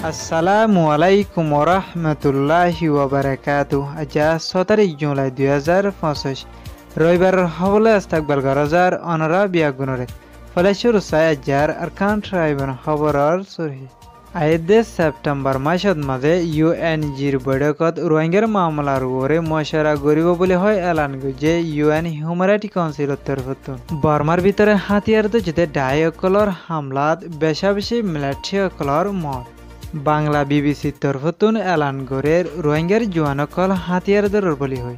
আসসালামু আলাইকুম ওরহমতুল্লাহি ওয়াবারাকাতু। আজা 17 জুলাই 2025 রবিবার হবলে আস্তাকবাল গরজার অনরা বিয়াগুনরে ফলেশুর সায়াজার আরকান ট্রাইবন খবরর সুরহি আইদে সেপ্টেম্বর মাসত মাঝে ইউএনজির বৈঠকত রোহিঙ্গার মামলার ওরে মশারা গরিব বলে হয় এলান যে ইউএন হিউম্যান রাইটস কাউন্সিলত তরফতুন বর্মার ভিতরে হাতিয়ার তো যেতে ডায়কলর হামলাত বেশা বেশি মিলিটারিকলর মত বাংলা বিবিসির তরফতুন এলান গরের রোহিঙ্গার জোয়ানকল হাতিয়ার দরর বলি হয়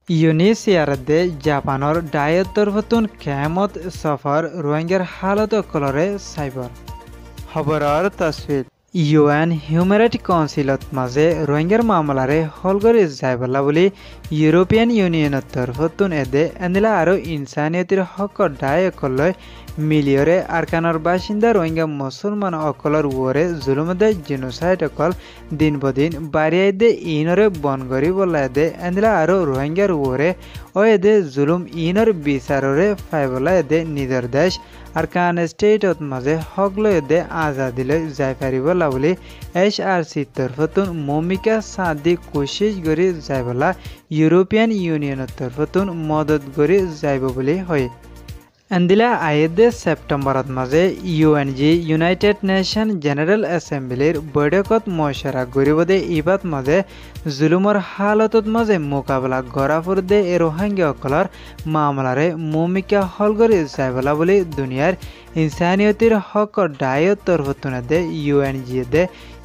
ইউনিসিয়ারদে জাপানৰ ডায়ত তৰফতুন কেমত সফৰ ৰোহিঙ্গাৰ হালত কলৰে সাইবাৰ খবৰৰ তসফিৰ ইউএন হিউম্যান ৰাইটস কাউন্সিলত মাঝে ৰোহিঙ্গাৰ মামলাৰে হলগৰে যাইবলা বলি ইউৰোপিয়ান ইউনিয়নেৰ তৰফতুন এদে এনিলা আৰু ইনসানিয়তির হক ডায়কলয় মিলিয়রে আরকানর বাসিন্দা রোহিঙ্গা মুসলমান অকলর ওরে জুলুমদে জেনোসাইড অকল দিন বদিন বাড়িয়াইদে ইনরে বনগরি বলাইদে এনিলা আৰু রোহিঙ্গার ওরে ও এদে জুলুম ইনর বিচাররে ফাইবলা এদে নিজের দেশ আরকান স্টেটত মাঝে হকল এদে আজাদিলে যাই পারিবলা বলি HRC তরফতুন মমিকা সাদি কোশিশ গরি যাইবলা ইউরোপিয়ান ইউনিয়নের তরফতুন মদত গরি যাইব বলি হয় এন্দিলা আইদে সেপ্টেম্বরত মাঝে ইউএনজি ইউনাইটেড নেশন জেনারেল অ্যাসেম্বলির বৈঠকত মশারা গরিবদে ইবাত মাঝে জুলুমর হালতত মাঝে মোকাবেলা গড়াফুর দে এ রোহিঙ্গা অকলর মামলারে মমিকা হলগরি যাইবলা বলি দুনিয়ার ইনসানিয়তির হক ডায়ত তরফতুন দে ইউএনজি দে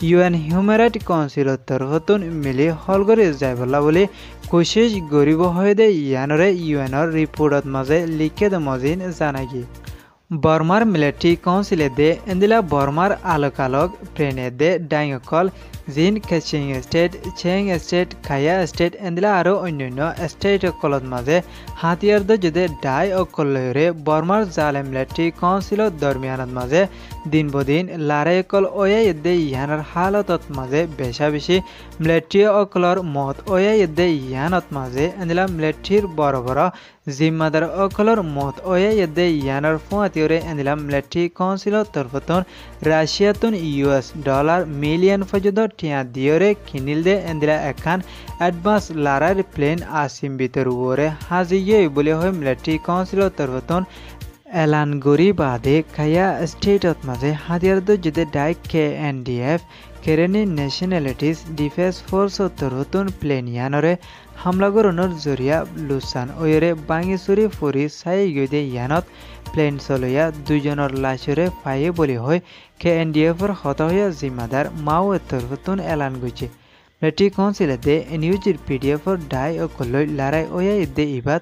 ইউএন হিউম্যান রাইটস কাউন্সিলত তরফতুন মিলি হলগরি যাইবলা বলি কোশিশ গরিব হয়ে দে ইয়ানরে ইউএনর রিপোর্টত মাঝে লিখে দে মজিন জানাগি বর্মার মিলিটারি কাউন্সিলে দে এন্দিলা বর্মার আলোক প্রেনে দে ডাইংকল জিন কেচিং স্টেট চেং স্টেট খায়া স্টেট এন্দিলা আৰু অন্যান্য স্টেট কলত মাঝে হাতিয়ার দে যদি ডাই অকলরে বর্মার জালে মিলিটারি কাউন্সিলত দরমিয়ানত মাঝে দিন বদিন লারাইকল ওয়া দে ইয়ানার হালতত মাঝে বেশা বেশি মিলিটারি অকলর মত ওয়া দে ইয়ানত মাঝে এন্দিলা মিলিটারির বড় বড় জিম্মাদার অকলর মত ওয়া দে ইয়ানার ফুয়াতিওরে এন্দিলা মিলিটারি কাউন্সিলত তরফতুন রাশিয়াতুন $US মিলিয়ন পর্যন্ত টিয়া দিয়রে কিনিল দে এন্দিলা এখান অ্যাডভান্স লারার প্লেন আসিম ভিতর ওরে হাজিয়ে বলে হয় মিলিটারি কাউন্সিলত তরফতুন এলান গরি বাদে খায়া স্টেটত মাঝে হাতিয়ার দো যদি ডাই KNDF Karenni nationalities defence force তরফতুন প্লেন ইয়ানরে হামলা গরণর জরিয়া লুসান ওয়রে বাঙিচুরি ফুরি চাই গৈ ইয়ানত প্লেন চলইয়া দুজনের লাশরে পায়ে বলি হয় KNDFর হতহয়া জিম্মাদার মাও তরফতুন এলান গৈছে মিলিটারি কাউন্সিলে দে নিউজের PDFর ডাই অকলই লড়াই ওয়া দে ইবাত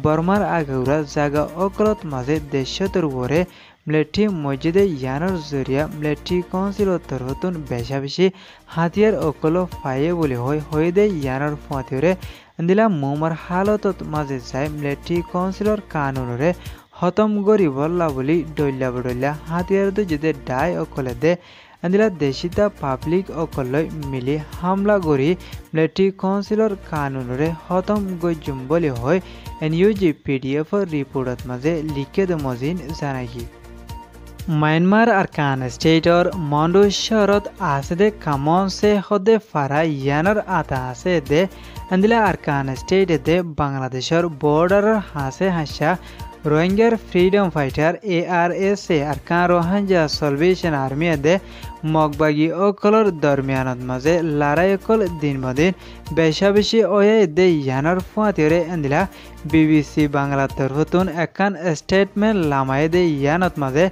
বর্মার আগাউরা জাগা অকলত মাঝে দেশতর ওরে মিলিটারি মসজিদে ইয়ানর জরিয়া মিলিটারি কাউন্সিলত তরফতুন বেশা বেশি হাতিয়ার অকল পায়ে বলি হয় দে ইয়ানর ফুয়াতিওরে দিলা মোমার হালতত মাঝে যায় মিলিটারি কাউন্সিলর কানুনরে খতম গরি বললা বলি ডইলা বডইলা হাতিয়ার দে যদি ডাই অকলে দে এন্দিলা দেশিতা পাবলিক অকলই মিলি হামলা গরি মিলিটারি কাউন্সিলর কানুনরে খতম গজুম বলি হয় এনইউজি PDF রিপোর্টত মাঝে লিখে দে মজিন জানাগি মায়ানমার আরকান স্টেটর মন্ডু শহরত আছে দে কামন সে হদে ফারা ইয়ানর আতা আছে দে এন্দিলা আরকান স্টেট দে বাংলাদেশের বর্ডার হাসে হাসা রোহিঙ্গার freedom fighter ARSA Arakan Rohingya salvation army দে মগবাগি অকলর দরমিয়ানত মাঝে লড়াই অকল দিন বদিন বেশা বেশি ওয়া দে ইয়ানর ফুয়াতিওরে এন্দিলা BBC বাংলা তরফতুন একান স্টেটমেন্ট লামায় দে ইয়ানত মাঝে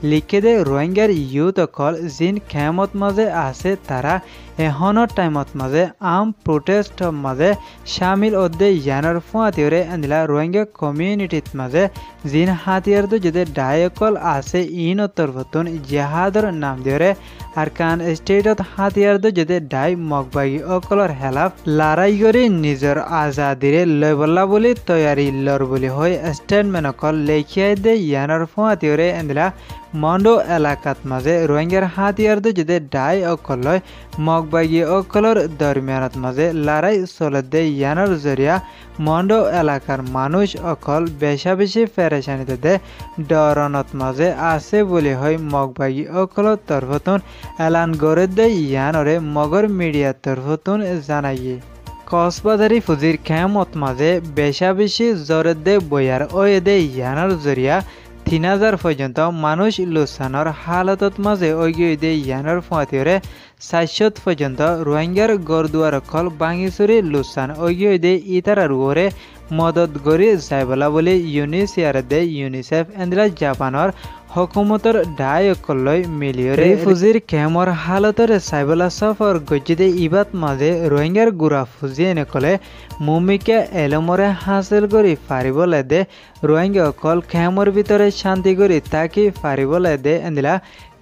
লিখে দে রোহিঙ্গার ইউথ অকল জিন খেমত মাঝে আছে তারা এহনৰ টাইমত মাঝে আম প্রোটেস্ট মাঝে শামিল অদে ইয়ানর ফুয়াতিওরে এন্দিলা রোহিঙ্গা কমিউনিটিত মাঝে জিন হাতিয়ার দো যদি ডায়কল আছে ইন তরফতুন জিহাদর নাম দিওরে আরকান স্টেটত হাতিয়ার দো যদি ডাই মগবাগি অকলর হেলাফ লড়াই করে নিজের আজাদিরে লয়বল্লা বলি তৈয়ারি লর বলি হয় স্টেটমেন্ট অকল লেখিয়াই দে ইয়ানর ফুয়াতিওরে এন্দিলা মন্ডো এলাকাত মাঝে রোহিঙ্গার হাতিয়ার যদি ডাই অকলয় মগবাগী অকলর দরমিয়ানত মাঝে লড়াই চলে দে ইয়ানোর জরিয়া মন্ডো এলাকার মানুষ অকল বেশা বেশি পেরেশানিতে দে ডরনত মাঝে আছে বলে হয় মগবাগী অকলর তরফতুন এলান গড়ে দে ইয়ানরে মগর মিডিয়ার তরফতুন জানাইয়ে কক্সবাজারি ফুজির খেমত মাঝে বেশা বেশি জরে দে বইয়ার ওয়ে দে ইয়ানোর জরিয়া 3000 পর্যন্ত মানুষ লুসানোর হালতত মাঝে ওইগিয়ে দে ইয়ানোর ফাঁতিরে 400 পর্যন্ত রোহিঙ্গার গরদুয়ার অকল বাঙিচুরি লুসান ওইগিয়ে দে ইতারার ওরে মদত গড়ি যাইবলা বলে ইউনিসিয়ার দে ইউনিসেফ এন্দ্রা জাপানৰ হকুমতর ডাই অকললৈ মিলিয়রে ফুজির কেমর হালতরে সাইবলা সফর গজিদে ইবাত মাঝে রোহিঙ্গার গুড়া ফুজিয়ে নকলে মুমিকে এলমরে হাসিল করি ফারিবলে দে রোহিঙ্গা অকল খেমর ভিতরে শান্তি করি তাকি ফারিবলে দে এন্দিলা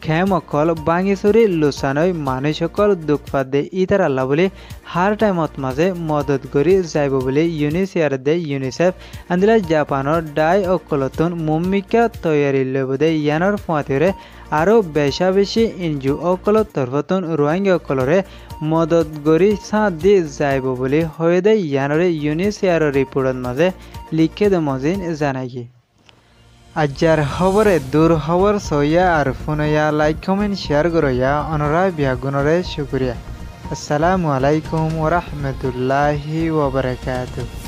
খেম অকল বাঙিচুরি লুচানৈ মানুষ অকল দুখ পাত দে ইতার আল্লাহ বলে হার টাইমত মাঝে মদত করি যাইব বলে ইউনিসিয়ার দে ইউনিসেফ আন্দিলা জাপানৰ ডাই অকলতুন মুমিকা তৈয়ারি লব দে ইয়ানোর ফাঁতিরে আরও বেশা বেশি এনজিও অকলর তরফতুন রোহিঙ্গা অকলরে মদত করি সাঁত দি যাইব বলে হয়ে দে ইয়ানরে ইউনিসিয়ারের রিপোর্টত মাঝে লিখে দে মজিন জানাই আজ্জার খবরে দূর খবর সইয়া আর ফোনয়া লাইক কমেন্ট শেয়ার করইয়া অনরা বিয়াগুনরে শুক্রিয়া। আসসালামু আলাইকুম ওয়া রাহমাতুল্লাহি ওয়া বারাকাতুহু।